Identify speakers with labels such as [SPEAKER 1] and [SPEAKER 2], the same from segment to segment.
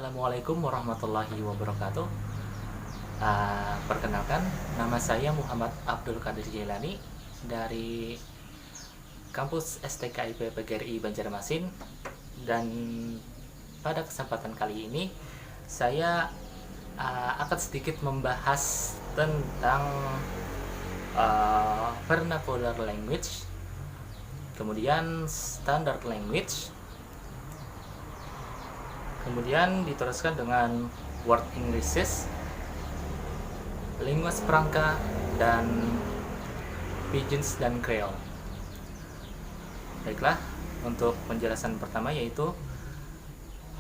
[SPEAKER 1] Assalamualaikum warahmatullahi wabarakatuh. Perkenalkan, nama saya Muhammad Abdul Qadir Jailani dari kampus STKIP PGRI Banjarmasin. Dan pada kesempatan kali ini saya akan sedikit membahas tentang vernacular language, kemudian standard language, kemudian diteruskan dengan word Englishes, lingua franca, dan pidgins dan creole. Baiklah, untuk penjelasan pertama yaitu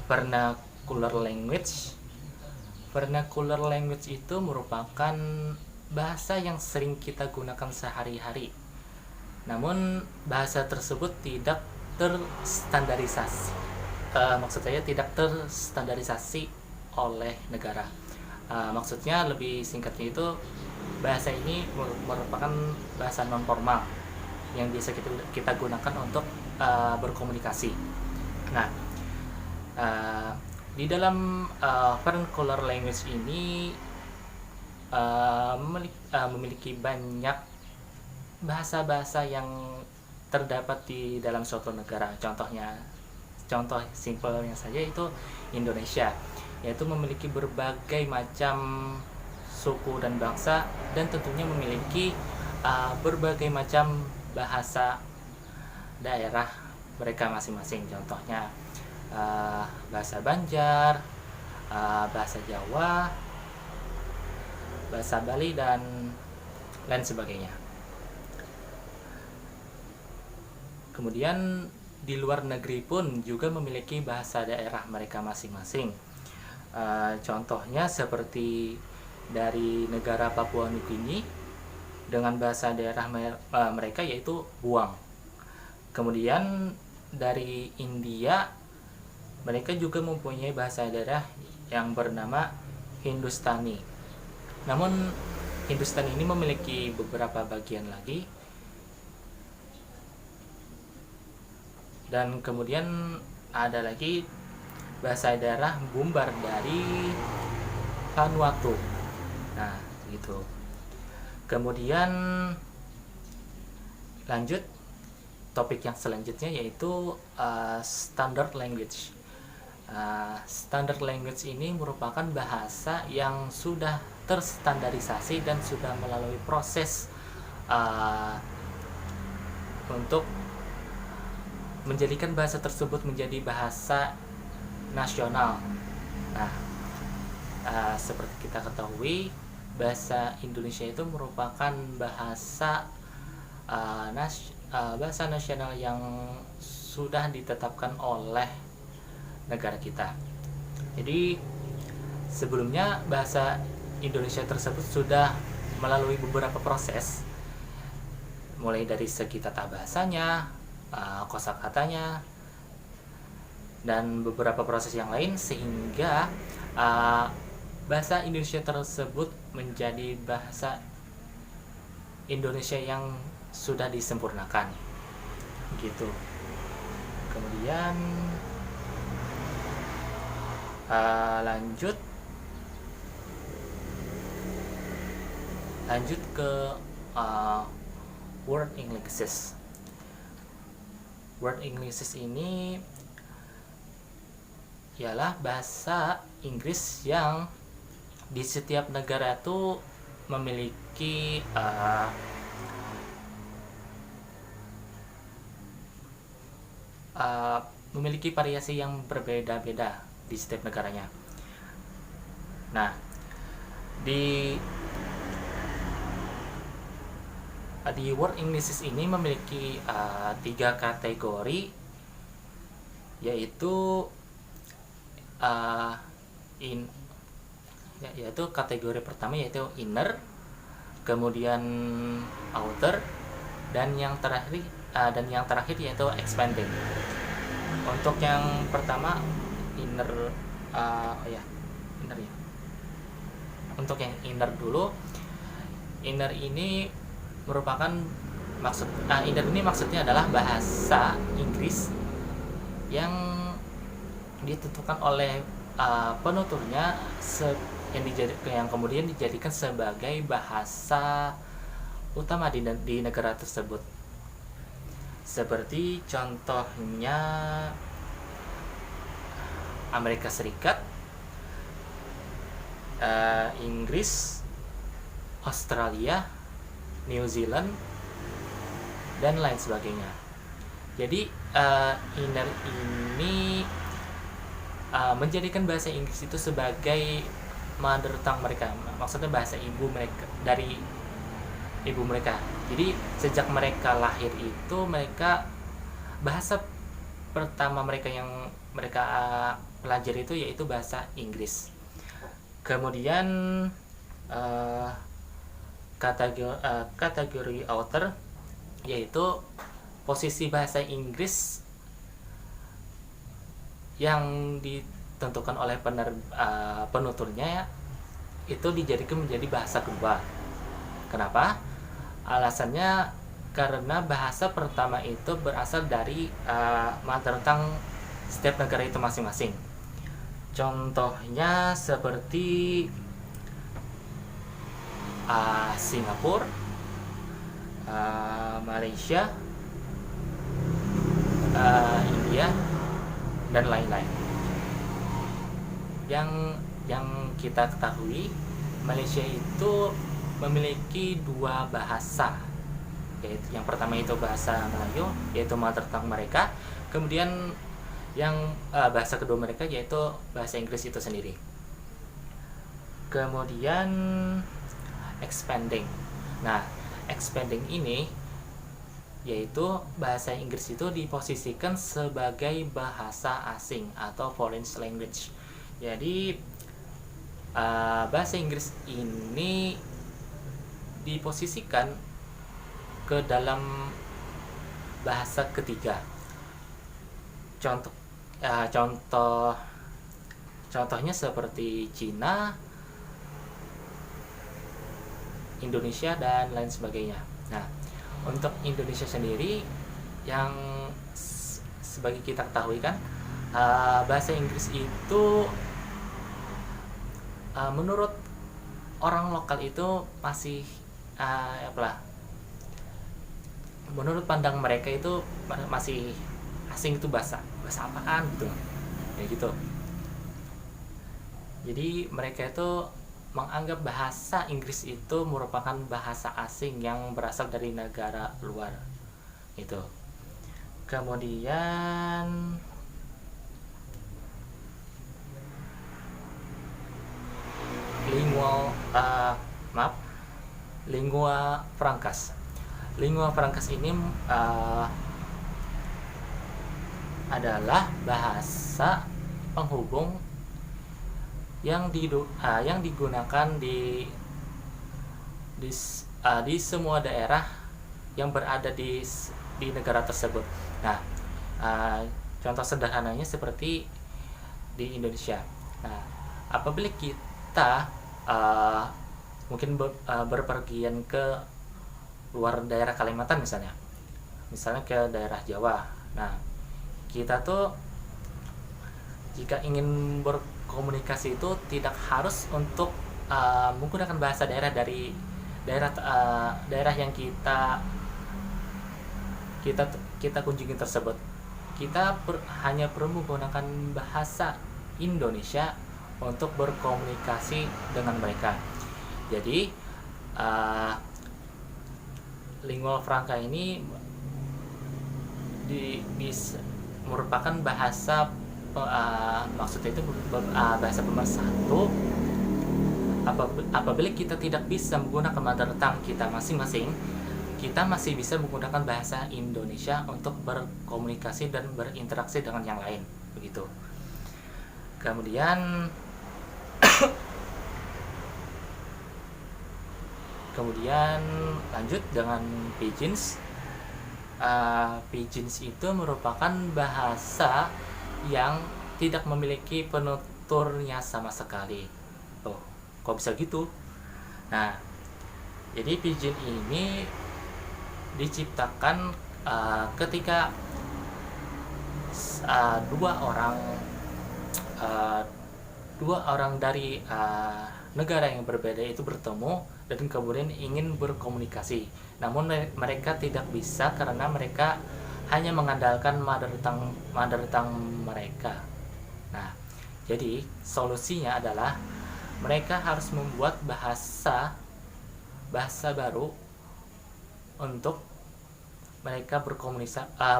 [SPEAKER 1] vernacular language. Vernacular language itu merupakan bahasa yang sering kita gunakan sehari-hari. Namun bahasa tersebut tidak terstandarisasi. Maksud saya tidak terstandarisasi oleh negara. Maksudnya lebih singkatnya itu bahasa ini merupakan bahasa non formal yang biasa kita gunakan untuk berkomunikasi. Nah, di dalam vernacular language ini memiliki banyak bahasa-bahasa yang terdapat di dalam suatu negara. Contoh simpelnya saja itu Indonesia, yaitu memiliki berbagai macam suku dan bangsa, dan tentunya memiliki berbagai macam bahasa daerah mereka masing-masing. Contohnya bahasa Banjar, bahasa Jawa, bahasa Bali, dan lain sebagainya. Kemudian di luar negeri pun juga memiliki bahasa daerah mereka masing-masing. Contohnya seperti dari negara Papua Nugini dengan bahasa daerah mereka yaitu Buang. Kemudian dari India mereka juga mempunyai bahasa daerah yang bernama Hindustani. Namun Hindustani ini memiliki beberapa bagian lagi. Dan kemudian ada lagi bahasa daerah Bumbar dari Vanuatu. Nah, gitu. Kemudian lanjut topik yang selanjutnya yaitu standard language. Standard language ini merupakan bahasa yang sudah terstandarisasi dan sudah melalui proses untuk menjadikan bahasa tersebut menjadi bahasa nasional. Nah, seperti kita ketahui, bahasa Indonesia itu merupakan bahasa bahasa nasional yang sudah ditetapkan oleh negara kita. Jadi sebelumnya bahasa Indonesia tersebut sudah melalui beberapa proses, mulai dari segi tata bahasanya, kosakatanya, dan beberapa proses yang lain, sehingga bahasa Indonesia tersebut menjadi bahasa Indonesia yang sudah disempurnakan gitu. Kemudian lanjut ke word Englishes. Word Englishes ini ialah bahasa Inggris yang di setiap negara itu memiliki memiliki variasi yang berbeda-beda di setiap negaranya. Nah, di word Englishes ini memiliki 3 kategori, yaitu yaitu kategori pertama yaitu inner, kemudian outer, dan yang terakhir yaitu expanding. Untuk yang pertama inner, inner ya. Untuk yang inner dulu, inner ini merupakan inner ini maksudnya adalah bahasa Inggris yang ditentukan oleh penuturnya yang kemudian dijadikan sebagai bahasa utama di negara tersebut. Seperti contohnya Amerika Serikat, Inggris, Australia, New Zealand, dan lain sebagainya. Jadi INER ini menjadikan bahasa Inggris itu sebagai mother tongue mereka, maksudnya bahasa ibu mereka, dari ibu mereka. Jadi sejak mereka lahir itu, mereka bahasa pertama mereka yang mereka pelajari itu yaitu bahasa Inggris. Kemudian kategori author, yaitu posisi bahasa Inggris yang ditentukan oleh penuturnya, itu dijadikan menjadi bahasa kedua. Kenapa? Alasannya karena bahasa pertama itu berasal dari mother tongue setiap negara itu masing-masing. Contohnya seperti Singapura, Malaysia, India, dan lain-lain. Yang kita ketahui, Malaysia itu memiliki 2 bahasa, yaitu yang pertama itu bahasa Melayu, yaitu mother tongue mereka. Kemudian yang bahasa kedua mereka yaitu bahasa Inggris itu sendiri. Kemudian expanding. Nah, expanding ini yaitu bahasa Inggris itu diposisikan sebagai bahasa asing atau foreign language. Jadi bahasa Inggris ini diposisikan ke dalam bahasa ketiga. Contohnya seperti Cina, Indonesia, dan lain sebagainya. Nah, untuk Indonesia sendiri, yang sebagai kita ketahui kan, bahasa Inggris itu menurut orang lokal itu masih menurut pandang mereka itu masih asing, itu bahasa apaan gitu, ya gitu. Jadi mereka itu menganggap bahasa Inggris itu merupakan bahasa asing yang berasal dari negara luar itu. Kemudian lingua francas. Lingua francas ini adalah bahasa penghubung yang digunakan di semua daerah yang berada di negara tersebut. Nah, contoh sederhananya seperti di Indonesia. Nah, apabila kita mungkin berpergian ke luar daerah Kalimantan misalnya ke daerah Jawa. Nah, kita tuh jika ingin berkomunikasi itu tidak harus untuk menggunakan bahasa daerah dari daerah yang kita kunjungi tersebut. Kita hanya perlu menggunakan bahasa Indonesia untuk berkomunikasi dengan mereka. Jadi lingua franca ini merupakan bahasa maksudnya itu bahasa pemersatu. Apabila kita tidak bisa menggunakan mother tongue kita masing-masing, kita masih bisa menggunakan bahasa Indonesia untuk berkomunikasi dan berinteraksi dengan yang lain, begitu. Kemudian lanjut dengan Pidgins. Pidgins itu merupakan bahasa yang tidak memiliki penuturnya sama sekali. Oh, kok bisa gitu? Nah, jadi Pidgin ini diciptakan ketika 2 orang dua orang dari negara yang berbeda itu bertemu dan kemudian ingin berkomunikasi. Namun mereka tidak bisa karena mereka hanya mengandalkan mother tongue mereka. Nah, jadi solusinya adalah mereka harus membuat bahasa baru untuk mereka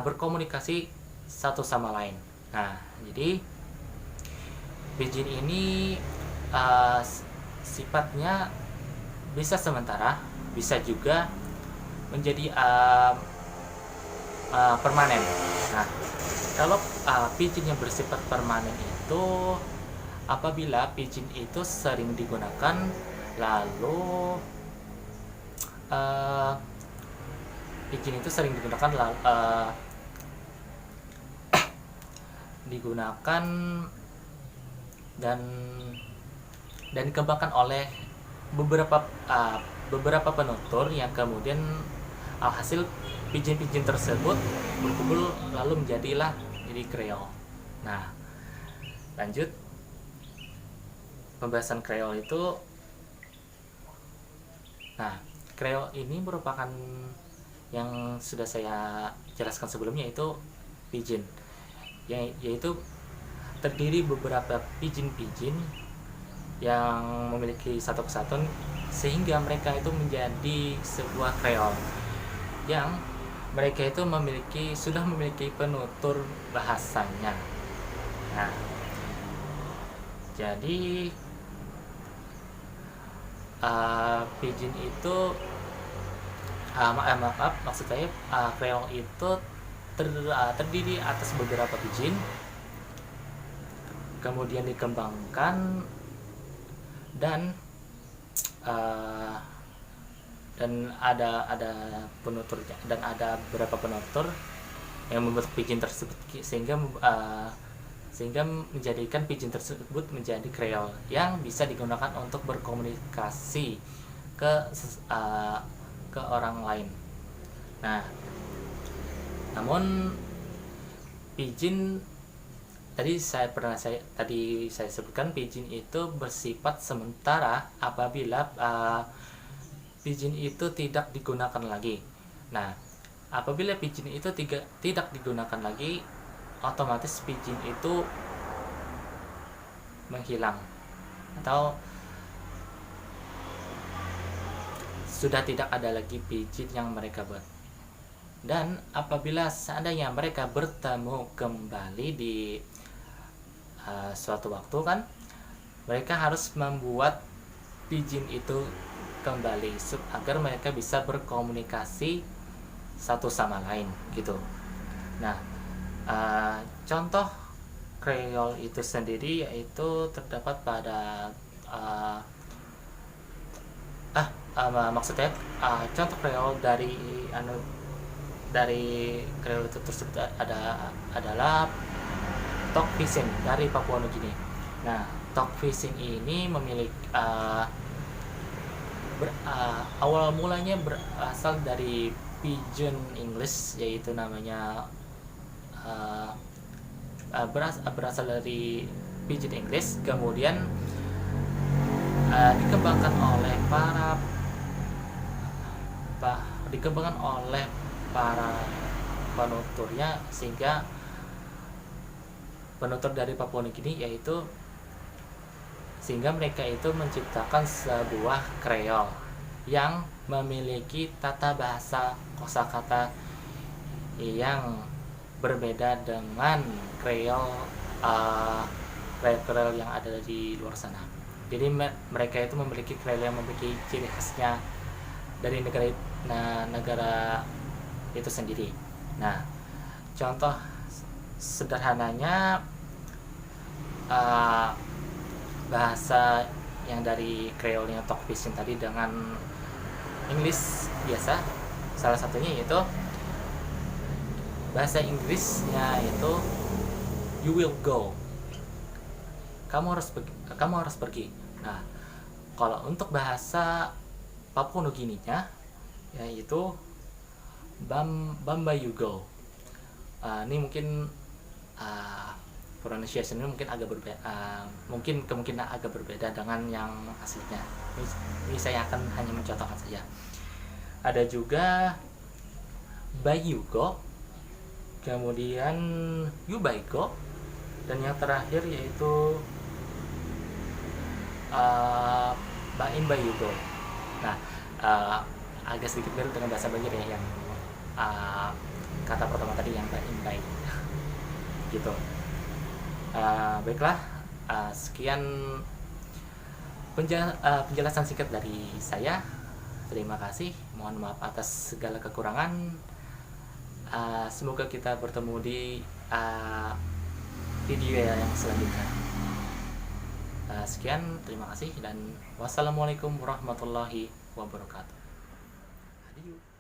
[SPEAKER 1] berkomunikasi satu sama lain. Nah, jadi pidgin ini sifatnya bisa sementara, bisa juga menjadi permanen. Nah, kalau pidgin yang bersifat permanen itu apabila pidgin itu sering digunakan, lalu pidgin itu sering digunakan dan dikembangkan oleh beberapa penutur yang kemudian hasil pidgin tersebut berkumpul lalu menjadilah jadi Creole. Nah, lanjut pembahasan Creole itu. Nah, Creole ini merupakan yang sudah saya jelaskan sebelumnya, itu pidgin, yaitu terdiri beberapa pidgin yang memiliki satu kesatuan sehingga mereka itu menjadi sebuah Creole yang mereka itu sudah memiliki penutur bahasanya. Nah, jadi pidgin itu maksud saya Creole itu terdiri atas beberapa pidgin, kemudian dikembangkan dan ada penuturnya, dan ada beberapa penutur yang membentuk pidgin tersebut sehingga menjadikan pidgin tersebut menjadi Creole yang bisa digunakan untuk berkomunikasi ke orang lain. Nah, namun pidgin tadi saya sebutkan, pidgin itu bersifat sementara apabila pidgin itu tidak digunakan lagi. Nah, apabila pidgin itu tidak digunakan lagi, otomatis pidgin itu menghilang atau sudah tidak ada lagi pidgin yang mereka buat. Dan apabila seandainya mereka bertemu kembali di suatu waktu, kan mereka harus membuat pidgin itu kembali agar mereka bisa berkomunikasi satu sama lain gitu. Nah, contoh Creole itu sendiri yaitu terdapat pada maksudnya contoh Creole dari Creole itu tersebut adalah Tok Pisin dari Papua Nugini. Nah, Tok Pisin ini memiliki awal mulanya berasal dari Pidgin English, yaitu namanya berasal dari Pidgin English, kemudian dikembangkan oleh para penuturnya, sehingga penutur dari Papua Nugini sehingga mereka itu menciptakan sebuah Creole yang memiliki tata bahasa kosakata yang berbeda dengan Creole yang ada di luar sana. Jadi mereka itu memiliki Creole yang memiliki ciri khasnya dari negara itu sendiri. Nah, contoh sederhananya bahasa yang dari Creole-nya Tok Pisin tadi dengan English biasa, salah satunya yaitu bahasa Inggrisnya itu you will go, kamu harus pergi. Nah, kalau untuk bahasa Papua Nugini-nya yaitu Bamba you go. Ini mungkin pronunciation ini mungkin agak berbeda, mungkin kemungkinan agak berbeda dengan yang aslinya. Ini saya akan hanya mencontohkan saja. Ada juga Bayugo, kemudian Yubaigo, dan yang terakhir yaitu Bain Bayugo. Nah, agak sedikit mirip dengan bahasa Banjar ya, yang kata pertama tadi yang Bain Bay gitu. Baiklah, sekian penjelasan singkat dari saya. Terima kasih, mohon maaf atas segala kekurangan. Semoga kita bertemu di video yang selanjutnya. Sekian, terima kasih, dan wassalamualaikum warahmatullahi wabarakatuh. Adieu.